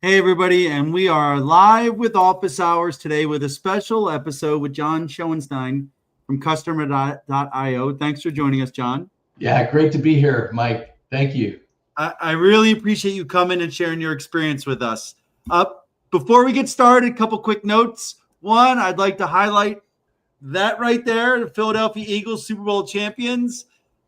Hey, everybody, and we are live with Office Hours today with a special episode with John Schoenstein from Customer.io. Thanks for joining us, John. Yeah, great to be here, Mike. Thank you. I really appreciate you coming and sharing your experience with us. Before we get started, a couple quick notes. One, I'd like to highlight that right there, the Philadelphia Eagles Super Bowl champions.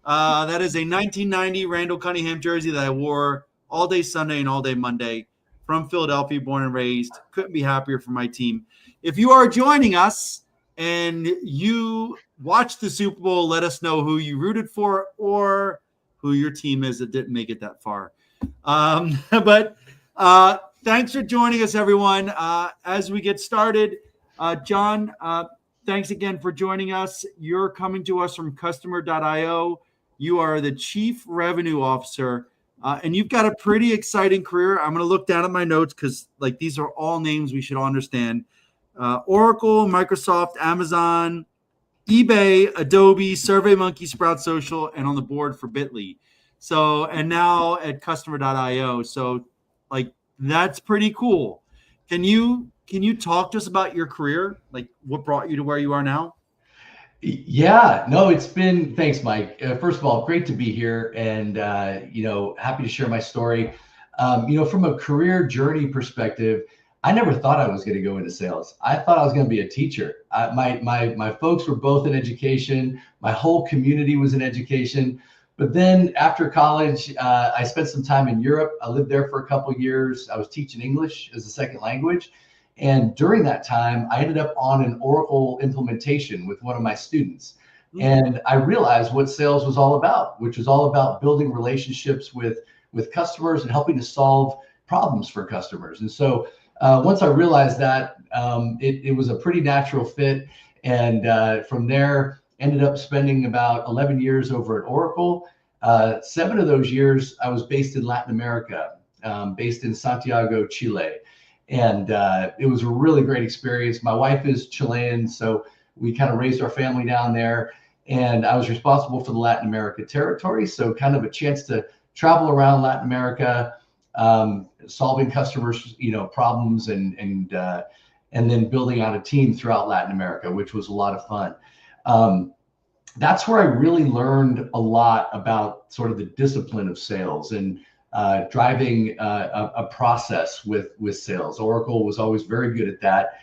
That is a 1990 Randall Cunningham jersey that I wore all day Sunday and all day Monday. From Philadelphia, born and raised. Couldn't be happier for my team. If you are joining us and you watched the Super Bowl, let us know who you rooted for or who your team is that didn't make it that far. But thanks for joining us, everyone. As we get started, John, thanks again for joining us. You're coming to us from Customer.io. You are the Chief Revenue Officer. And you've got a pretty exciting career. I'm going to look down at my notes because these are all names we should all understand. Oracle, Microsoft, Amazon, eBay, Adobe, SurveyMonkey, Sprout Social, and on the board for Bitly. So, and now at Customer.io. So that's pretty cool. Can you talk to us about your career? Like what brought you to where you are now? Yeah, no, thanks, Mike. First of all, great to be here and, happy to share my story. From a career journey perspective, I never thought I was going to go into sales. I thought I was going to be a teacher. My folks were both in education. My whole community was in education. But then after college, I spent some time in Europe. I lived there for a couple of years. I was teaching English as a second language. And during that time, I ended up on an Oracle implementation with one of my students. And I realized what sales was all about, which was all about building relationships with customers and helping to solve problems for customers. And so once I realized that, it was a pretty natural fit. And from there, ended up spending about 11 years over at Oracle. 7 of those years, I was based in Latin America, based in Santiago, Chile. And it was a really great experience. My wife is Chilean, so we kind of raised our family down there. And I was responsible for the Latin America territory. So kind of a chance to travel around Latin America, solving customers, problems and then building out a team throughout Latin America, which was a lot of fun. That's where I really learned a lot about sort of the discipline of sales and driving a process with sales. Oracle was always very good at that.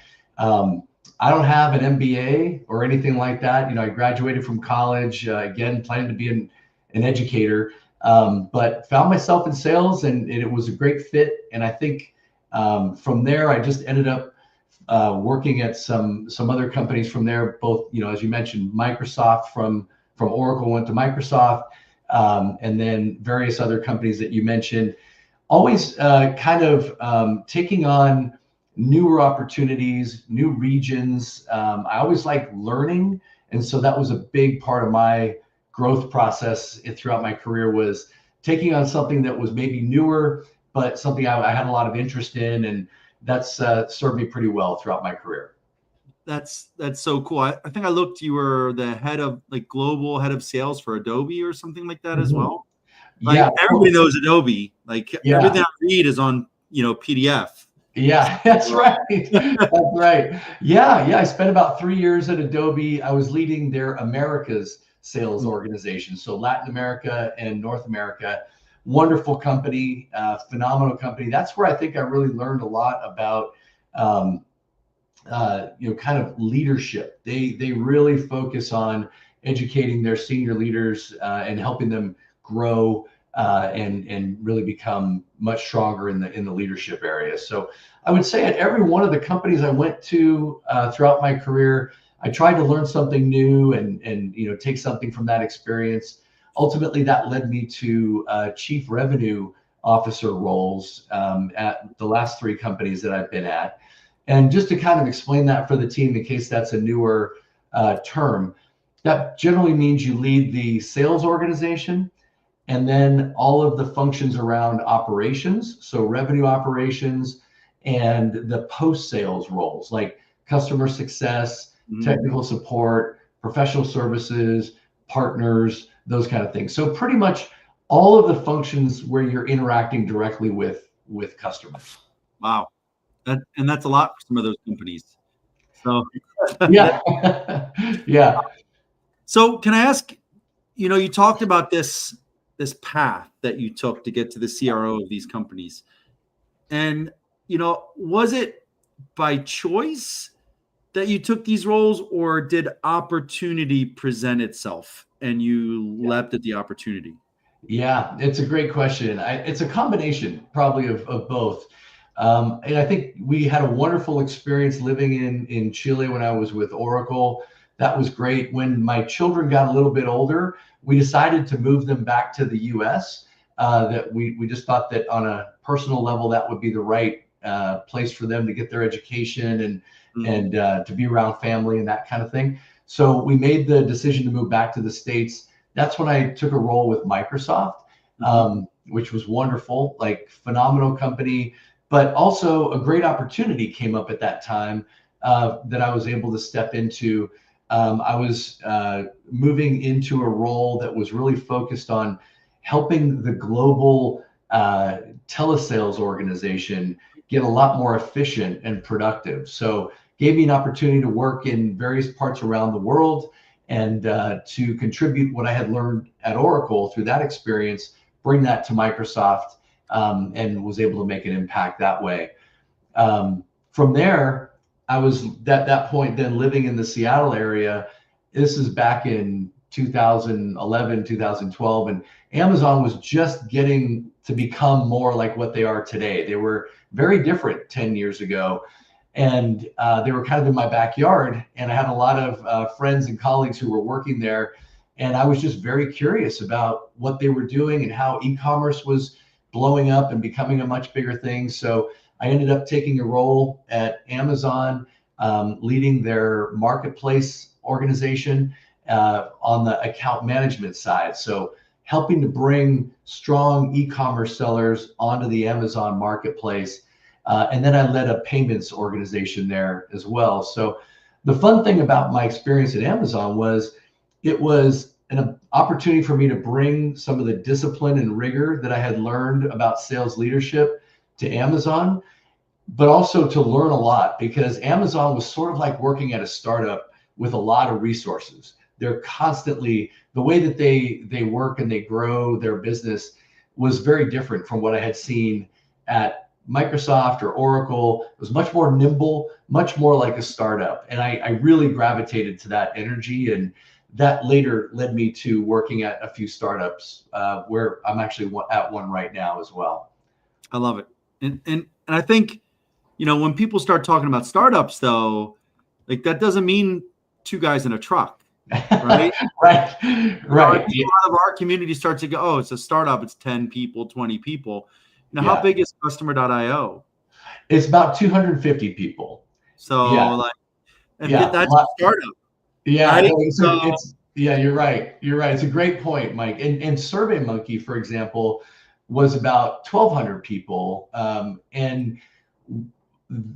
I don't have an MBA or anything like that. I graduated from college, again, planning to be an educator, but found myself in sales and it was a great fit. And I think from there, I just ended up working at some other companies from there, both, as you mentioned, Microsoft from Oracle went to Microsoft. And then various other companies that you mentioned, always kind of taking on newer opportunities, new regions. I always like learning. And so that was a big part of my growth process throughout my career, was taking on something that was maybe newer, but something I had a lot of interest in. And that's served me pretty well throughout my career. That's so cool. I think I looked, you were the head of global head of sales for Adobe or something like that as well. Yeah. Everybody knows Adobe. Everything I read is on, PDF. Yeah, that's right. That's right. Yeah. I spent about 3 years at Adobe. I was leading their Americas sales organization. So Latin America and North America. Wonderful company, phenomenal company. That's where I think I really learned a lot about kind of leadership. They really focus on educating their senior leaders and helping them grow and really become much stronger in the leadership area. So I would say at every one of the companies I went to throughout my career, I tried to learn something new and take something from that experience. Ultimately, that led me to chief revenue officer roles at the last 3 companies that I've been at. And just to kind of explain that for the team, in case that's a newer term, that generally means you lead the sales organization and then all of the functions around operations, so revenue operations and the post-sales roles like customer success, technical support, professional services, partners, those kind of things. So pretty much all of the functions where you're interacting directly with customers. Wow. And that's a lot for some of those companies. So, Yeah. Yeah. so can I ask, you talked about this path that you took to get to the CRO of these companies. And, was it by choice that you took these roles, or did opportunity present itself and you leapt at the opportunity? Yeah, it's a great question. It's a combination probably of both. And I think we had a wonderful experience living in Chile when I was with Oracle. That was great. When my children got a little bit older, we decided to move them back to the US. That we just thought that on a personal level, that would be the right place for them to get their education and to be around family and that kind of thing. So we made the decision to move back to the States. That's when I took a role with Microsoft, which was wonderful, like phenomenal company, but also a great opportunity came up at that time that I was able to step into. I was moving into a role that was really focused on helping the global telesales organization get a lot more efficient and productive. So gave me an opportunity to work in various parts around the world and to contribute what I had learned at Oracle through that experience, bring that to Microsoft, and was able to make an impact that way. From there, I was at that point then living in the Seattle area. This is back in 2011, 2012, and Amazon was just getting to become more like what they are today. They were very different 10 years ago. And they were kind of in my backyard, and I had a lot of friends and colleagues who were working there, and I was just very curious about what they were doing and how e-commerce was blowing up and becoming a much bigger thing. So I ended up taking a role at Amazon, leading their marketplace organization on the account management side. So helping to bring strong e-commerce sellers onto the Amazon marketplace. And then I led a payments organization there as well. So the fun thing about my experience at Amazon was it was an opportunity for me to bring some of the discipline and rigor that I had learned about sales leadership to Amazon, but also to learn a lot, because Amazon was sort of like working at a startup with a lot of resources. They're constantly, the way that they work and they grow their business was very different from what I had seen at Microsoft or Oracle. It was much more nimble, much more like a startup. And I really gravitated to that energy. And that later led me to working at a few startups where I'm actually at one right now as well. I love it. And I think, when people start talking about startups, though, like that doesn't mean two guys in a truck, right? Right. I think a lot of our community starts to go, oh, it's a startup. It's 10 people, 20 people. How big is customer.io? It's about 250 people. So that's a startup. Yeah, right? no, yeah, you're right. You're right. It's a great point, Mike. And SurveyMonkey, for example, was about 1,200 people.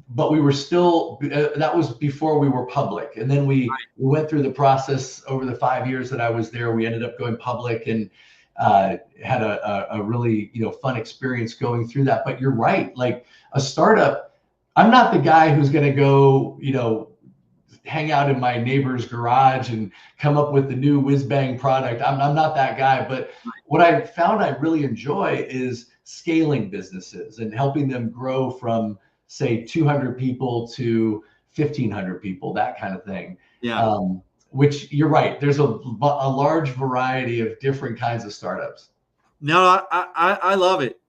But we were still, that was before we were public. And then we went through the process over the 5 years that I was there. We ended up going public and had a really fun experience going through that. But you're right, like a startup, I'm not the guy who's going to go hang out in my neighbor's garage and come up with the new whiz bang product. I'm not that guy. But what I found I really enjoy is scaling businesses and helping them grow from, say, 200 people to 1,500 people, that kind of thing. Yeah. Which you're right. There's a large variety of different kinds of startups. No, I love it.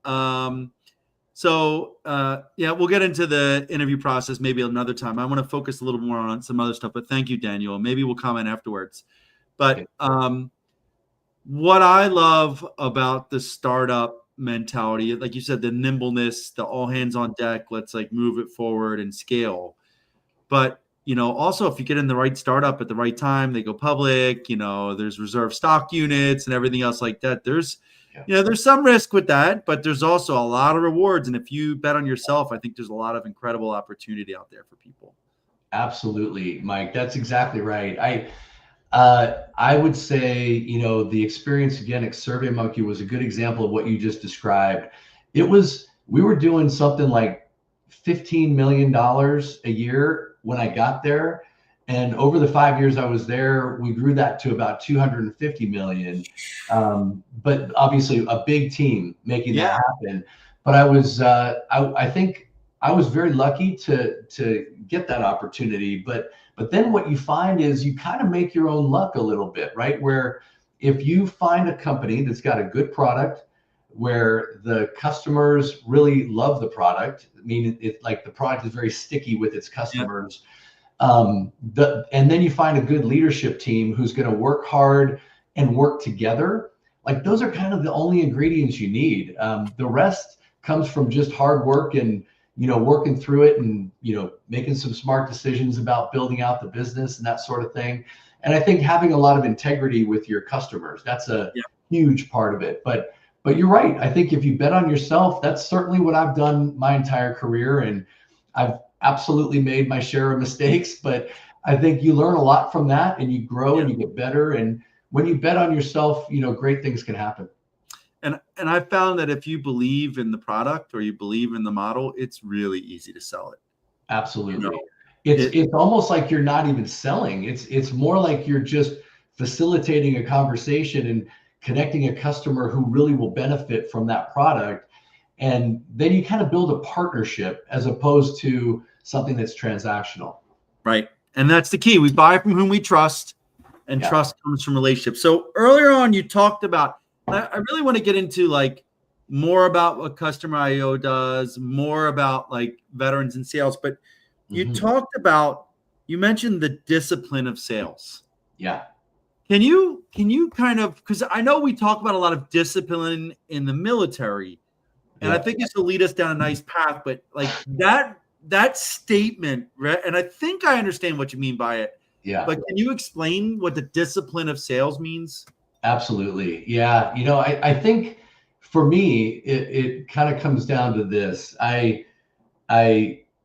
So we'll get into the interview process maybe another time. I want to focus a little more on some other stuff, but thank you, Daniel. Maybe we'll comment afterwards. But what I love about the startup mentality, like you said, the nimbleness, the all hands on deck, let's move it forward and scale. But also if you get in the right startup at the right time, they go public, there's reserve stock units and everything else like that. There's some risk with that, but there's also a lot of rewards. And if you bet on yourself, I think there's a lot of incredible opportunity out there for people. Absolutely, Mike. That's exactly right. I would say, the experience again at SurveyMonkey was a good example of what you just described. We were doing something like $15 million a year when I got there. And over the 5 years I was there, we grew that to about 250 million. But obviously a big team making that Yeah. happen. But I think I was very lucky to get that opportunity. But then what you find is you kind of make your own luck a little bit, right? Where if you find a company that's got a good product, where the customers really love the product, I mean, like the product is very sticky with its Yeah. customers. And then you find a good leadership team who's going to work hard and work together. Like those are kind of the only ingredients you need. The rest comes from just hard work and working through it and making some smart decisions about building out the business and that sort of thing. And I think having a lot of integrity with your customers, that's a huge part of it. But you're right. I think if you bet on yourself, that's certainly what I've done my entire career. And I've absolutely made my share of mistakes, but I think you learn a lot from that and you grow and you get better. And when you bet on yourself, great things can happen. And I found that if you believe in the product or you believe in the model, it's really easy to sell it. Absolutely. It's almost like you're not even selling. It's more like you're just facilitating a conversation and connecting a customer who really will benefit from that product. And then you kind of build a partnership as opposed to something that's transactional. Right. And that's the key. We buy from whom we trust, and trust comes from relationships. So earlier on, you talked about, I really want to get into like more about what Customer IO does, more about like veterans and sales, but you talked about, you mentioned the discipline of sales. Yeah. Can you kind of, because I know we talk about a lot of discipline in the military, and I think this will lead us down a nice path, but like that statement, right? And I think I understand what you mean by it. Yeah. But can you explain what the discipline of sales means? Absolutely. Yeah. I think for me, it kind of comes down to this. I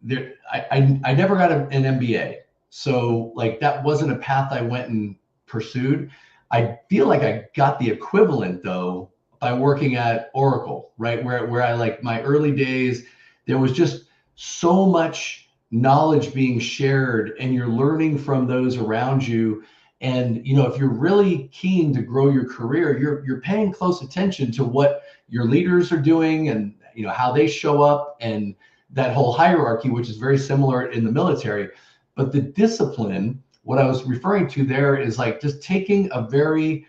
never got an MBA. So like that wasn't a path I went and pursued. I feel like I got the equivalent though by working at Oracle, right? Where I like my early days, there was just so much knowledge being shared and you're learning from those around you. And if you're really keen to grow your career, you're paying close attention to what your leaders are doing and how they show up and that whole hierarchy, which is very similar in the military. But the discipline, what I was referring to there is like just taking a very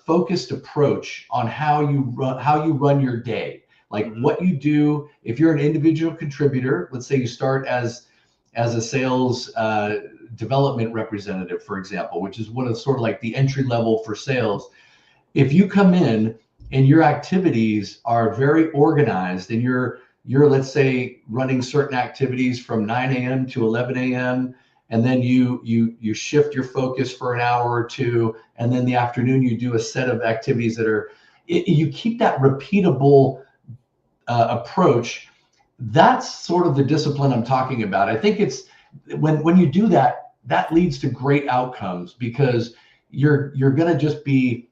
focused approach on how you run your day, like what you do. If you're an individual contributor, let's say you start as a sales development representative, for example, which is one of sort of like the entry level for sales. If you come in and your activities are very organized and you're let's say running certain activities from 9 a.m. to 11 a.m. and then you shift your focus for an hour or two, and then the afternoon you do a set of activities that are you keep that repeatable approach. That's sort of the discipline I'm talking about. I think it's when you do that, that leads to great outcomes because you're going to just be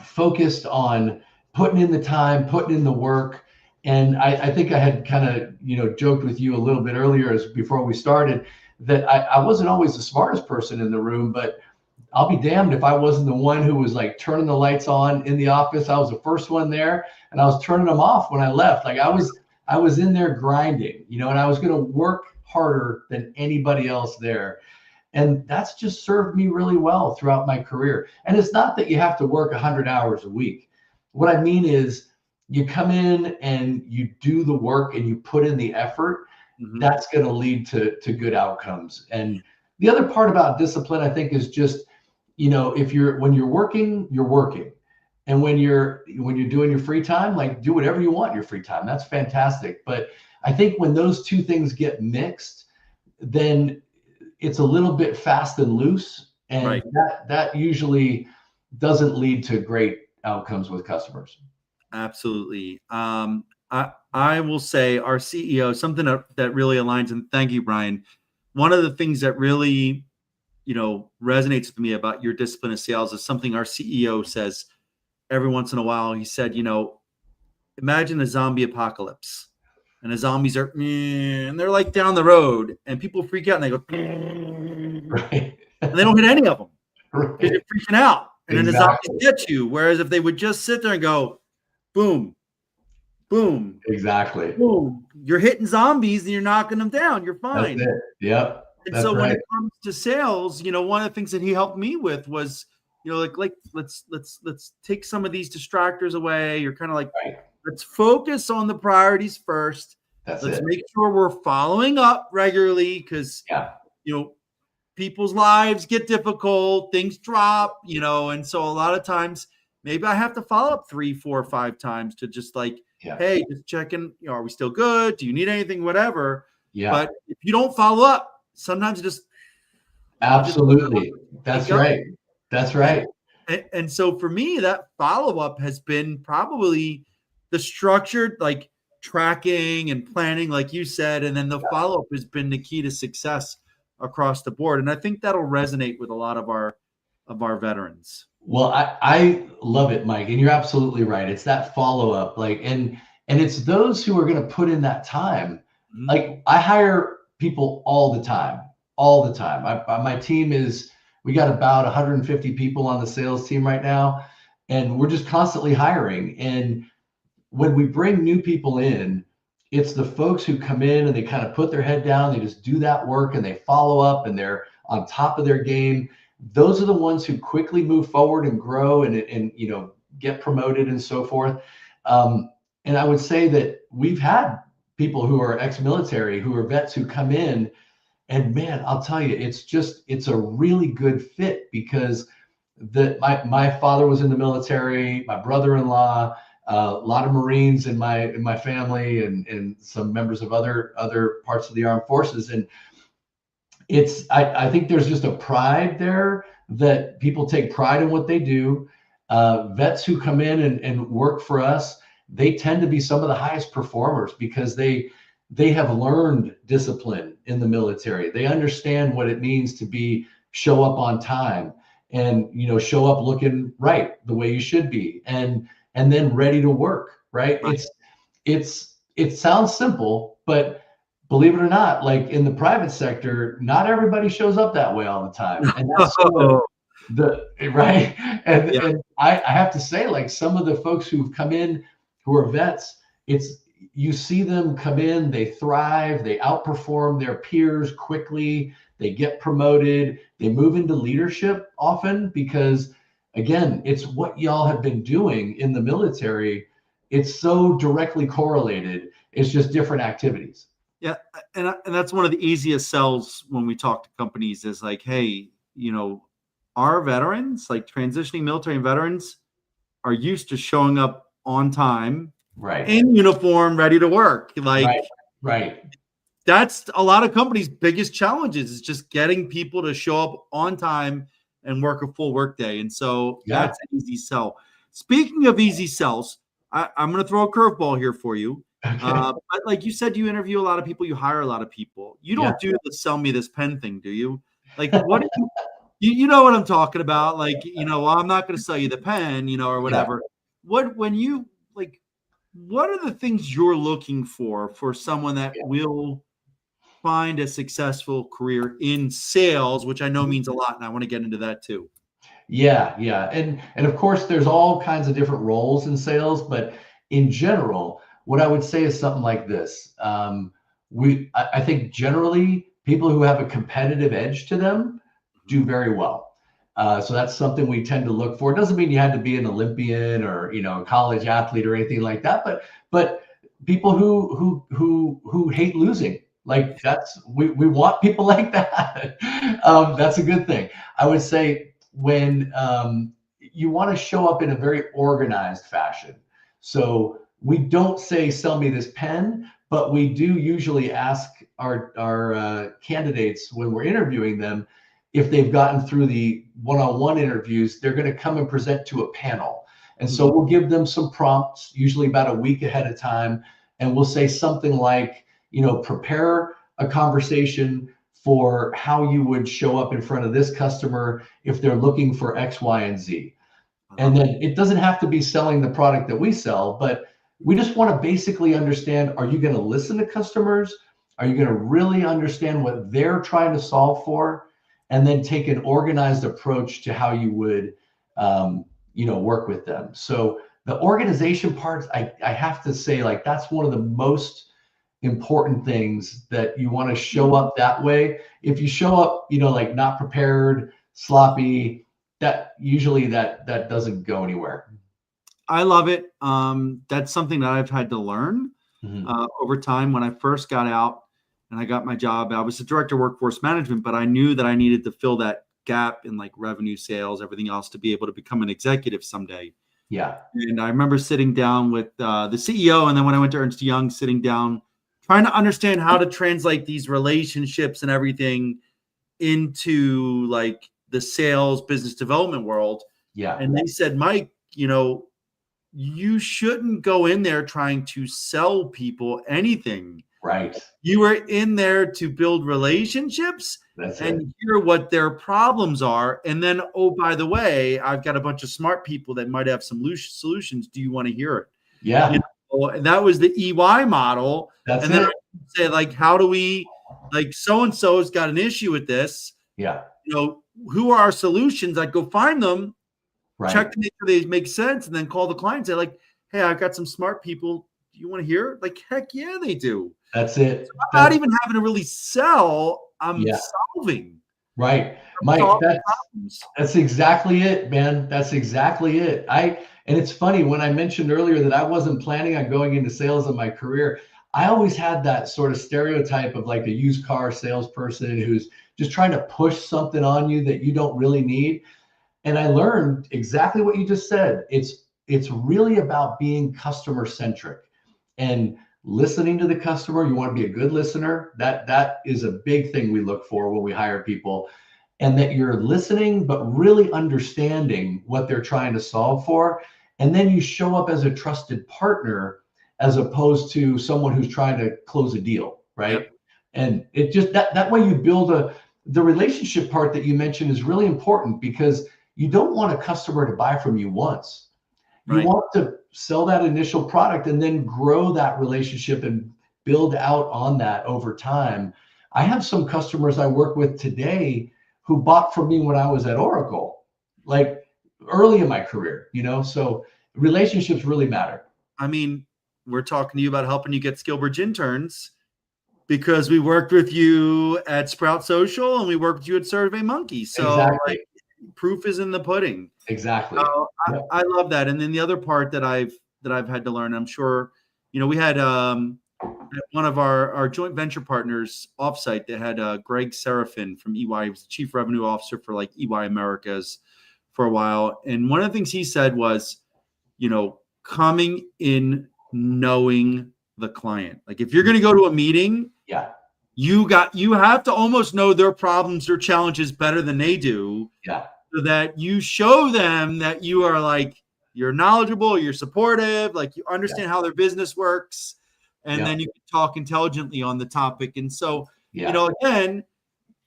focused on putting in the time, putting in the work. And I think I had kind of, joked with you a little bit earlier before we started that I wasn't always the smartest person in the room, but I'll be damned if I wasn't the one who was like turning the lights on in the office. I was the first one there and I was turning them off when I left. Like I was in there grinding, and I was going to work harder than anybody else there. And that's just served me really well throughout my career. And it's not that you have to work 100 hours a week. What I mean is you come in and you do the work and you put in the effort. That's going to lead to good outcomes. And the other part about discipline, I think, is just, when you're working, you're working. And when you're doing your free time, like do whatever you want in your free time. That's fantastic. But I think when those two things get mixed, then it's a little bit fast and loose. And that usually doesn't lead to great outcomes with customers. Absolutely. I will say our CEO, something that really aligns, and thank you, Brian. One of the things that really, resonates with me about your discipline of sales is something our CEO says every once in a while. He said, imagine a zombie apocalypse, and the zombies are, and they're like down the road, and people freak out and they go, and Right. they don't hit any of them because Right. you're freaking out, and then the zombies Exactly. get you. Whereas if they would just sit there and go, boom, boom, Exactly. boom, you're hitting zombies and you're knocking them down. You're That's fine. it. Yep. And That's so when right. it comes to sales, one of the things that he helped me with was, like let's take some of these distractors away. You're kind of like, Right. let's focus on the priorities first. That's Let's it. make sure we're following up regularly because Yeah. people's lives get difficult, things drop, and so a lot of times maybe I have to follow up 3, 4, 5 times to just like, Yeah. hey, just checking, are we still good? Do you need anything? Whatever. Yeah. But if you don't follow up, sometimes it just Absolutely. That's go. right. That's right. And so for me, that follow up has been probably the structured, like tracking and planning, like you said, and then the follow up has been the key to success across the board. And I think that'll resonate with a lot of our veterans. Well, I love it, Mike, and you're absolutely right. It's that follow up, like, and it's those who are going to put in that time. Mhm. Like, I hire people all the time, all the time. My team we got about 150 people on the sales team right now, and we're just constantly hiring. And when we bring new people in, it's the folks who come in and they kind of put their head down, they just do that work and they follow up and they're on top of their game. Those are the ones who quickly move forward and grow and get promoted and so forth. And I would say that we've had people who are ex-military, who are vets, who come in, and man, I'll tell you, it's a really good fit because my father was in the military, my brother-in-law, a lot of Marines in my family, and some members of other parts of the armed forces. And I think there's just a pride there that people take pride in what they do. Vets who come in and work for us, they tend to be some of the highest performers because they have learned discipline in the military. They understand what it means to show up on time and show up looking right the way you should be and then ready to work, right? It sounds simple, but believe it or not, like in the private sector, not everybody shows up that way all the time. And that's sort of the right. And I have to say, like, some of the folks who've come in who are vets, you see them come in, they thrive, they outperform their peers quickly, they get promoted, they move into leadership often because, again, it's what y'all have been doing in the military. It's so directly correlated. It's just different activities. Yeah, and that's one of the easiest sells when we talk to companies is like, hey, our veterans, like transitioning military and veterans, are used to showing up on time, right, in uniform, ready to work. Like, right. That's a lot of companies' biggest challenges is just getting people to show up on time and work a full workday. And so that's an easy sell. Speaking of easy sells, I'm going to throw a curveball here for you. Okay. But like you said, you interview a lot of people, you hire a lot of people. You don't do the sell me this pen thing, do you? Like, what do you know what I'm talking about? Like, well, I'm not going to sell you the pen, or whatever. What are the things you're looking for someone that will find a successful career in sales, which I know means a lot, and I want to get into that too. Yeah. And of course, there's all kinds of different roles in sales, but in general, what I would say is something like this. I think generally people who have a competitive edge to them do very well. So that's something we tend to look for. It doesn't mean you had to be an Olympian or a college athlete or anything like that, but people who hate losing. Like we want people like that. That's a good thing. I would say when you want to show up in a very organized fashion. So we don't say, sell me this pen, but we do usually ask our candidates when we're interviewing them, if they've gotten through the one-on-one interviews, they're going to come and present to a panel. And so we'll give them some prompts, usually about a week ahead of time. And we'll say something like, prepare a conversation for how you would show up in front of this customer if they're looking for X, Y, and Z. And then it doesn't have to be selling the product that we sell, but We just want to basically understand, are you going to listen to customers? Are you going to really understand what they're trying to solve for? And then take an organized approach to how you would, work with them. So the organization parts, I have to say, like, that's one of the most important things, that you want to show up that way. If you show up, like not prepared, sloppy, that usually that doesn't go anywhere. I love it. That's something that I've had to learn over time. When I first got out and I got my job, I was the director of workforce management, but I knew that I needed to fill that gap in like revenue, sales, everything else, to be able to become an executive someday. Yeah. And I remember sitting down with the CEO, and then when I went to Ernst & Young, sitting down, trying to understand how to translate these relationships and everything into like the sales business development world. Yeah. And they said, Mike, you shouldn't go in there trying to sell people anything. Right. You were in there to build relationships and hear what their problems are. And then, oh, by the way, I've got a bunch of smart people that might have some solutions. Do you want to hear it? Yeah. And that was the EY model. That's and then it. I say, like, how do we, like, so-and-so has got an issue with this. Yeah. Who are our solutions? I'd go find them, right. check to make sure they make sense, and then call the client and say, like, hey, I've got some smart people. Do you want to hear it? Like, heck yeah, they do. That's it. So I'm not even having to really sell. I'm solving. Right. Mike, that's exactly it, man. That's exactly it. And it's funny, when I mentioned earlier that I wasn't planning on going into sales in my career, I always had that sort of stereotype of like a used car salesperson who's just trying to push something on you that you don't really need. And I learned exactly what you just said. It's really about being customer centric and listening to the customer. You want to be a good listener. That is a big thing we look for when we hire people, and that you're listening, but really understanding what they're trying to solve for. And then you show up as a trusted partner, as opposed to someone who's trying to close a deal, right? Yep. And it just, that way you build the relationship part that you mentioned is really important, because you don't want a customer to buy from you once. You want to sell that initial product and then grow that relationship and build out on that over time. I have some customers I work with today who bought from me when I was at Oracle, like early in my career, so relationships really matter. I mean, we're talking to you about helping you get SkillBridge interns because we worked with you at Sprout Social and we worked with you at SurveyMonkey. So exactly. Proof is in the pudding. Exactly. I love that. And then the other part that I've had to learn, I'm sure, we had one of our joint venture partners offsite that had Greg Serafin from EY. He was the chief revenue officer for like EY Americas for a while. And one of the things he said was, coming in knowing the client. Like if you're going to go to a meeting, you have to almost know their problems or challenges better than they do. Yeah. So that you show them that you are like, you're knowledgeable, you're supportive, like you understand how their business works, and then you can talk intelligently on the topic. And so, again,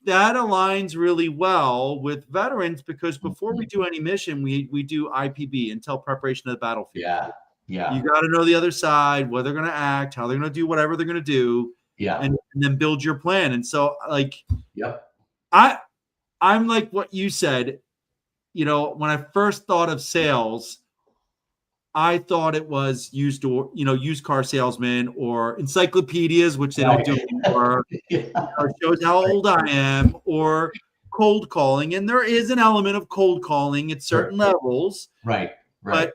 that aligns really well with veterans, because before we do any mission, we do IPB, Intel Preparation of the Battlefield. Yeah. You got to know the other side, where they're going to act, how they're going to do whatever they're going to do, and then build your plan. And so, like, I'm like what you said. When I first thought of sales, I thought it was used car salesman or encyclopedias, which they don't do anymore. It shows how old I am, or cold calling. And there is an element of cold calling at certain levels. Right. But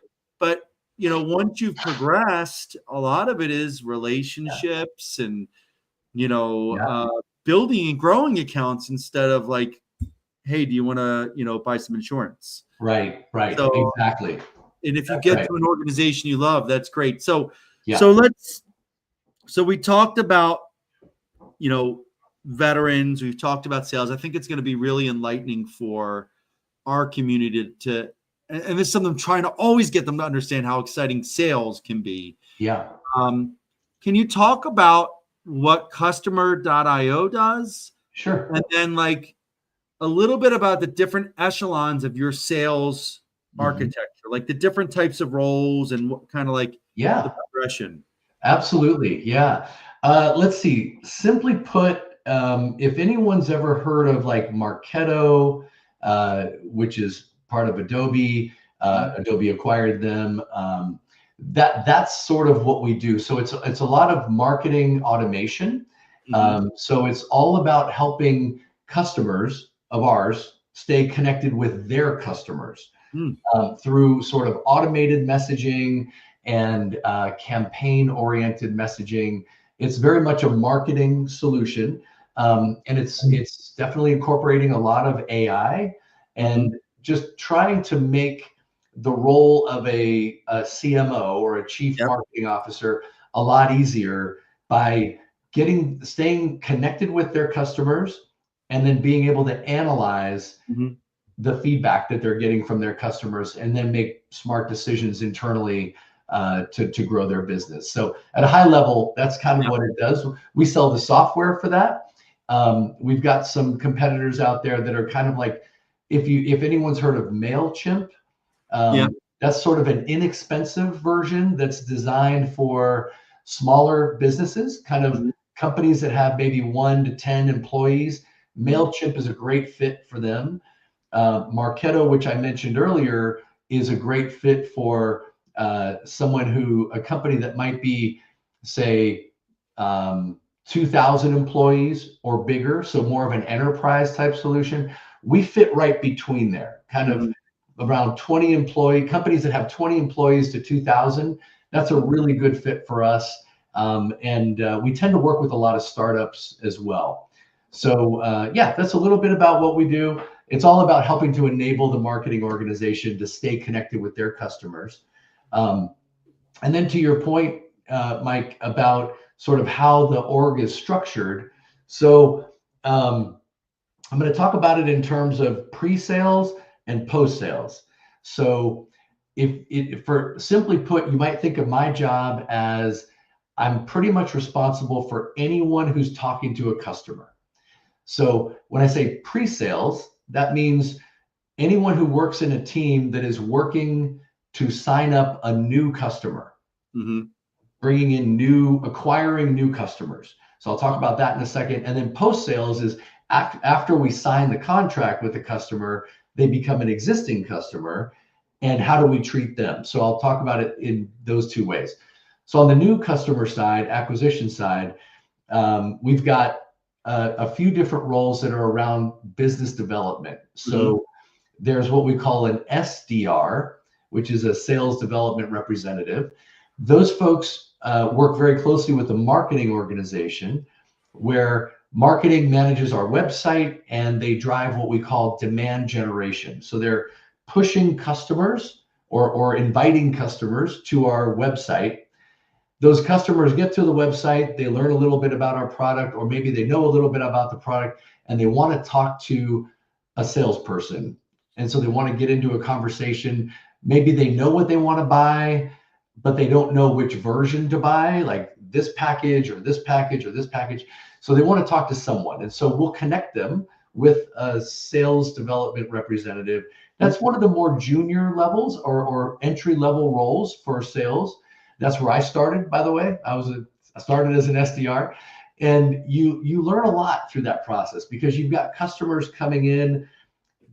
once you've progressed, a lot of it is relationships and, building and growing accounts instead of like, hey, do you want to, buy some insurance? Right. So, exactly. And if you get to an organization you love, that's great. So we talked about, veterans, we've talked about sales. I think it's going to be really enlightening for our community and this is something I'm trying to always get them to understand how exciting sales can be. Yeah. Can you talk about what customer.io does? Sure. And then like a little bit about the different echelons of your sales architecture, like the different types of roles and what kind of like the Yeah, progression. absolutely. Yeah. Let's see. Simply put, if anyone's ever heard of like Marketo, which is part of Adobe, Adobe acquired them. That's sort of what we do. So it's a lot of marketing automation. So it's all about helping customers of ours stay connected with their customers through sort of automated messaging and campaign-oriented messaging. It's very much a marketing solution, and it's definitely incorporating a lot of AI and just trying to make the role of a CMO or a chief marketing officer a lot easier by staying connected with their customers and then being able to analyze the feedback that they're getting from their customers and then make smart decisions internally to grow their business. So at a high level, that's kind of what it does. We sell the software for that. We've got some competitors out there that are kind of like, if anyone's heard of MailChimp, that's sort of an inexpensive version that's designed for smaller businesses, kind of companies that have maybe 1 to 10 employees. MailChimp is a great fit for them. Marketo, which I mentioned earlier, is a great fit for a company that might be, say, 2,000 employees or bigger, so more of an enterprise type solution. We fit right between there, kind of around 20 employee companies that have 20 employees to 2,000. That's a really good fit for us. And we tend to work with a lot of startups as well. So yeah, that's a little bit about what we do. It's all about helping to enable the marketing organization to stay connected with their customers. And then to your point, Mike, about sort of how the org is structured. So I'm going to talk about it in terms of pre-sales and post-sales. So for simply put, you might think of my job as I'm pretty much responsible for anyone who's talking to a customer. So when I say pre-sales, that means anyone who works in a team that is working to sign up a new customer, acquiring new customers. So I'll talk about that in a second. And then post-sales is after we sign the contract with the customer, they become an existing customer, and how do we treat them? So I'll talk about it in those two ways. So on the new customer side, acquisition side, we've got a few different roles that are around business development. So there's what we call an SDR, which is a sales development representative. Those folks work very closely with the marketing organization, where marketing manages our website and they drive what we call demand generation. So they're pushing customers or inviting customers to our website. Those customers get to the website, they learn a little bit about our product, or maybe they know a little bit about the product and they want to talk to a salesperson. And so they want to get into a conversation. Maybe they know what they want to buy, but they don't know which version to buy, like this package or this package or this package. So they want to talk to someone. And so we'll connect them with a sales development representative. That's one of the more junior levels or entry level roles for sales. That's where I started, by the way. I started as an SDR, and you learn a lot through that process because you've got customers coming in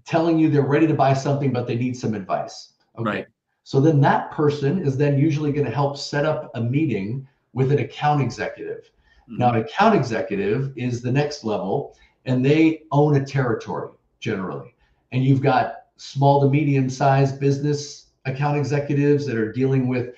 telling you they're ready to buy something, but they need some advice. Okay. Right. So then that person is then usually going to help set up a meeting with an account executive. Now, an account executive is the next level, and they own a territory generally. And you've got small to medium-sized business account executives that are dealing with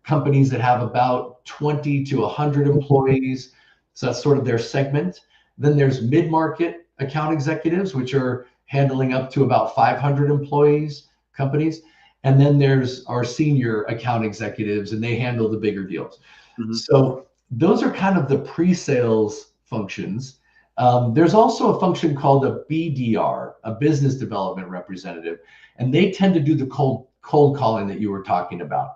companies that have about 20 to 100 employees. So that's sort of their segment. Then there's mid-market account executives, which are handling up to about 500 employees, companies. And then there's our senior account executives, and they handle the bigger deals. So those are kind of the pre-sales functions. There's also a function called a BDR, a business development representative, and they tend to do the cold calling that you were talking about.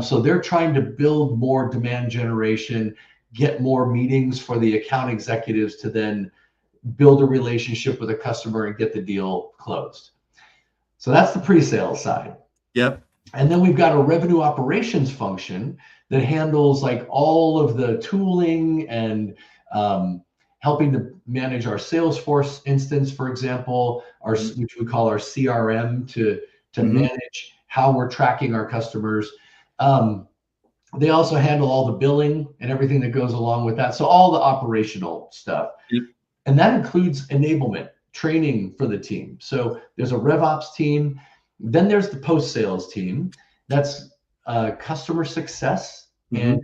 So they're trying to build more demand generation, get more meetings for the account executives to then build a relationship with a customer and get the deal closed. So that's the pre-sales side. Yep. And then we've got a revenue operations function that handles like all of the tooling and helping to manage our Salesforce instance, for example, which we call our CRM to manage how we're tracking our customers. They also handle all the billing and everything that goes along with that. So all the operational stuff. Yep. And that includes enablement, training for the team. So there's a RevOps team. Then there's the post-sales team. That's customer success and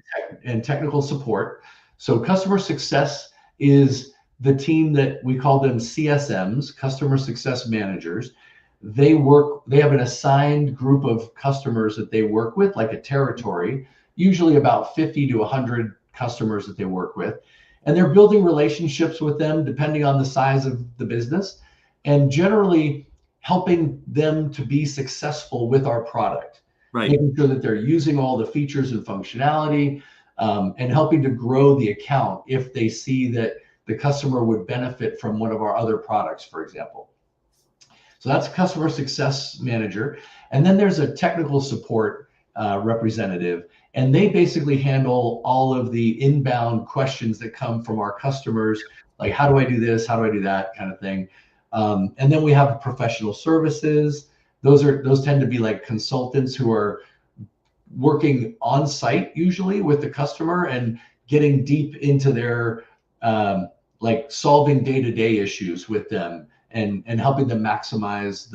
technical support. So customer success is the team that we call them CSMs, customer success managers. They have an assigned group of customers that they work with, like a territory, usually about 50 to 100 customers that they work with. And they're building relationships with them depending on the size of the business, and generally helping them to be successful with our product, making sure that they're using all the features and functionality, and helping to grow the account if they see that the customer would benefit from one of our other products, for example. So that's customer success manager. And then there's a technical support representative, and they basically handle all of the inbound questions that come from our customers, like how do I do this, how do I do that kind of thing. And then we have professional services. Those tend to be like consultants who are working on site usually with the customer and getting deep into their like solving day-to-day issues with them and helping them maximize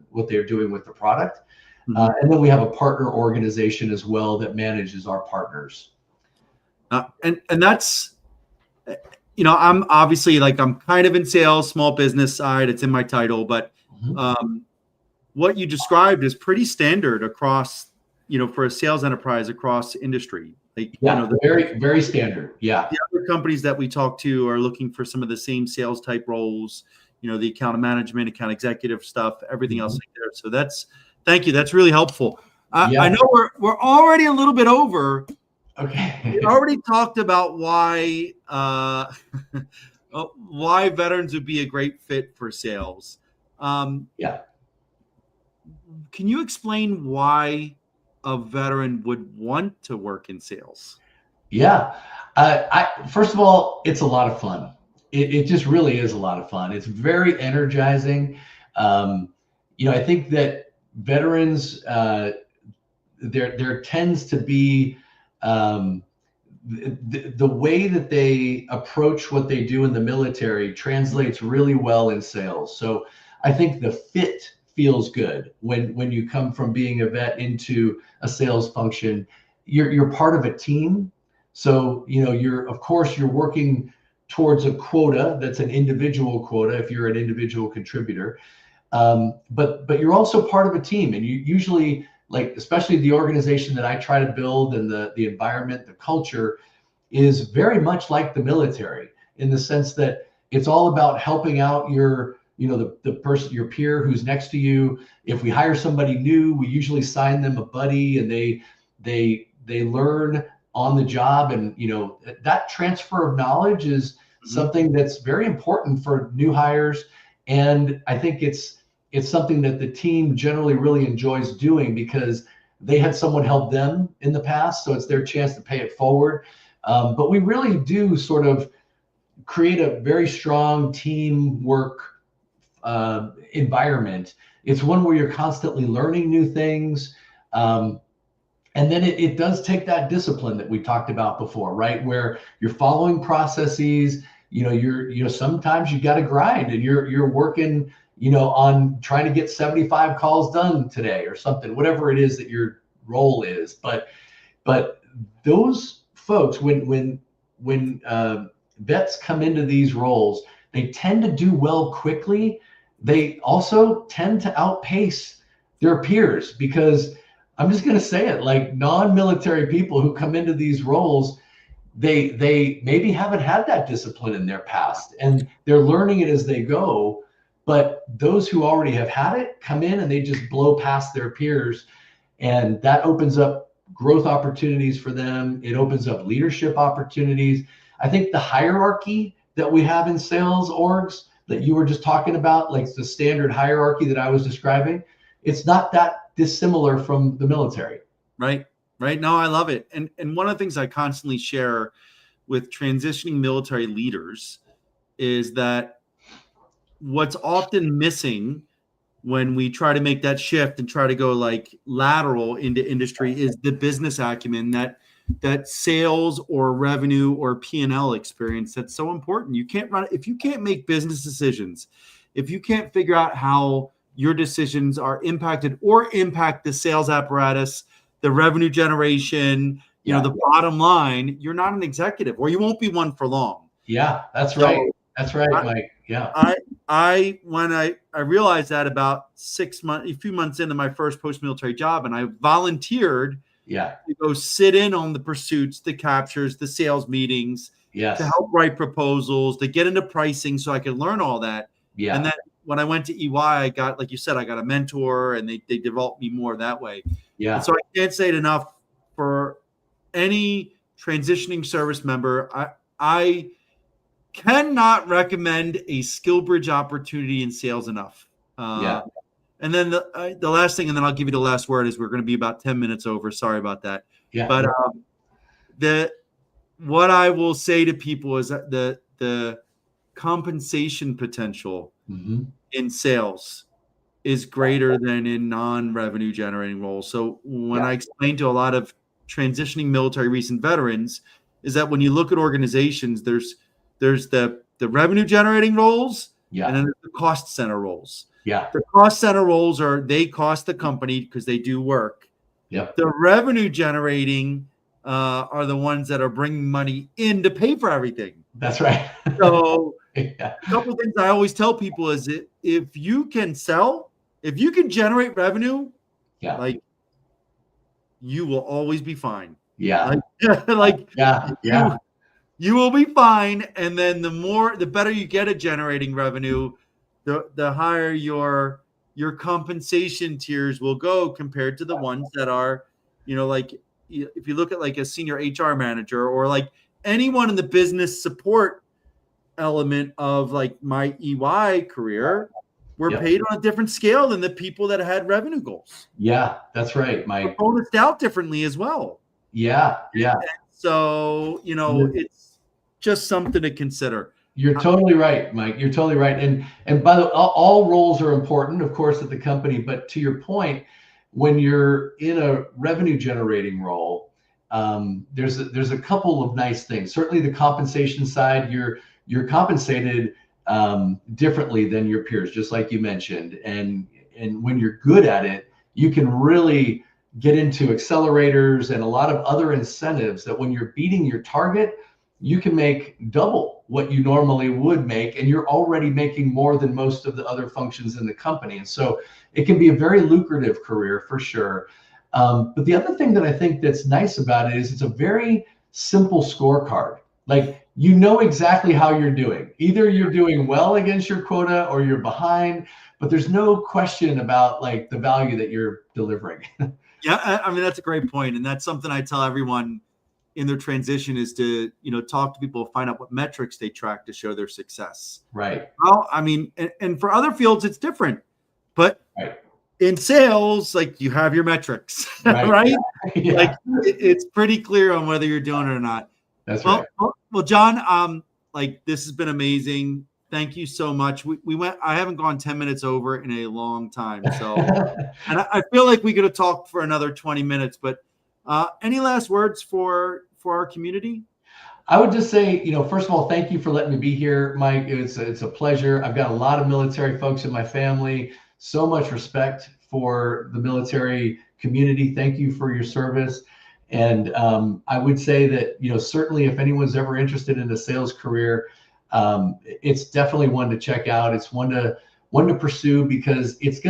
what they're doing with the product. And then we have a partner organization as well that manages our partners. And that's, I'm obviously I'm kind of in sales, small business side. It's in my title, but what you described is pretty standard across, for a sales enterprise across industry. Very, very standard. Yeah. The other companies that we talk to are looking for some of the same sales type roles, the account management, account executive stuff, everything else like there. So thank you. That's really helpful. I know we're already a little bit over. Okay. We already talked about why veterans would be a great fit for sales. Can you explain why a veteran would want to work in sales? Yeah. First of all, it's a lot of fun. It just really is a lot of fun. It's very energizing. I think that veterans, there tends to be the way that they approach what they do in the military translates really well in sales. So I think the fit feels good when you come from being a vet into a sales function. You're part of a team. So, you're working towards a quota that's an individual quota if you're an individual contributor. But you're also part of a team, and you usually, especially the organization that I try to build and the environment, the culture is very much like the military in the sense that it's all about helping out the person, your peer who's next to you. If we hire somebody new, we usually sign them a buddy, and they learn on the job. And, that transfer of knowledge is something that's very important for new hires. And I think it's something that the team generally really enjoys doing because they had someone help them in the past. So it's their chance to pay it forward. But we really do sort of create a very strong teamwork environment. It's one where you're constantly learning new things. And then it does take that discipline that we talked about before, right? Where you're following processes, sometimes you got to grind and you're working, on trying to get 75 calls done today or something, whatever it is that your role is. But those folks, when vets come into these roles, they tend to do well quickly. They also tend to outpace their peers because I'm just going to say it, like non-military people who come into these roles, they maybe haven't had that discipline in their past and they're learning it as they go. But those who already have had it come in and they just blow past their peers, and that opens up growth opportunities for them. It opens up leadership opportunities. I think the hierarchy that we have in sales orgs that you were just talking about, like the standard hierarchy that I was describing, it's not that dissimilar from the military. Right. No, I love it. And one of the things I constantly share with transitioning military leaders is that what's often missing when we try to make that shift and try to go like lateral into industry is the business acumen, that sales or revenue or P&L experience that's so important. You can't run if you can't make business decisions, if you can't figure out how your decisions are impacted or impact the sales apparatus, the revenue generation, the bottom line, you're not an executive, or you won't be one for long. Yeah, that's right. That's right, Mike. Yeah. When I realized that about a few months into my first post-military job, and I volunteered to go sit in on the pursuits, the captures, the sales meetings, to help write proposals, to get into pricing so I could learn all that. Yeah. And then when I went to EY, I got, like you said, I got a mentor, and they developed me more that way. Yeah. And so I can't say it enough for any transitioning service member. I cannot recommend a SkillBridge opportunity in sales enough. And then the last thing, and then I'll give you the last word, is we're going to be about 10 minutes over. Sorry about that. Yeah. But what I will say to people is that the compensation potential in sales is greater than in non-revenue generating roles. So when I explain to a lot of transitioning military recent veterans, is that when you look at organizations, there's the revenue generating roles, and then there's the cost center roles. Yeah. The cost center roles they cost the company because they do work. Yep. The revenue generating are the ones that are bringing money in to pay for everything. That's right. So a couple of things I always tell people is if you can sell, if you can generate revenue, like you will always be fine. Yeah. You will be fine. And then the better you get at generating revenue, the higher your compensation tiers will go compared to the ones that are, like if you look at like a senior HR manager or like anyone in the business support element of like my EY career, we're paid on a different scale than the people that had revenue goals. Yeah, that's right, Mike. We're bonused out differently as well. Yeah. And so, it's just something to consider. You're totally right, Mike. You're totally right. And by the way, all roles are important, of course, at the company. But to your point, when you're in a revenue generating role, there's a couple of nice things. Certainly, the compensation side, you're compensated differently than your peers, just like you mentioned. And when you're good at it, you can really get into accelerators and a lot of other incentives that when you're beating your target, you can make double what you normally would make, and you're already making more than most of the other functions in the company. And so it can be a very lucrative career for sure. But the other thing that I think that's nice about it is it's a very simple scorecard. Like, you know exactly how you're doing. Either you're doing well against your quota or you're behind, but there's no question about like the value that you're delivering. Yeah, I mean, that's a great point. And that's something I tell everyone in their transition is to, talk to people, find out what metrics they track to show their success. Right. Well, I mean, and for other fields, it's different. But in sales, like, you have your metrics, right? Yeah. Like, it's pretty clear on whether you're doing it or not. That's right. Well, John, like, this has been amazing. Thank you so much. I haven't gone 10 minutes over in a long time. So, and I feel like we could have talked for another 20 minutes, but any last words for our community? I would just say, first of all, thank you for letting me be here, Mike. It's a pleasure. I've got a lot of military folks in my family. So much respect for the military community. Thank you for your service. And I would say that, certainly if anyone's ever interested in a sales career, it's definitely one to check out. It's one to pursue because it's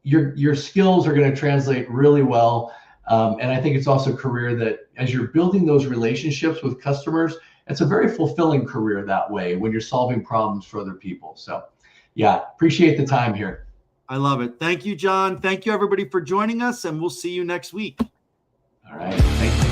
your skills are going to translate really well. And I think it's also a career that as you're building those relationships with customers, it's a very fulfilling career that way when you're solving problems for other people. So appreciate the time here. I love it. Thank you, John. Thank you, everybody, for joining us, and we'll see you next week. All right. Thank you.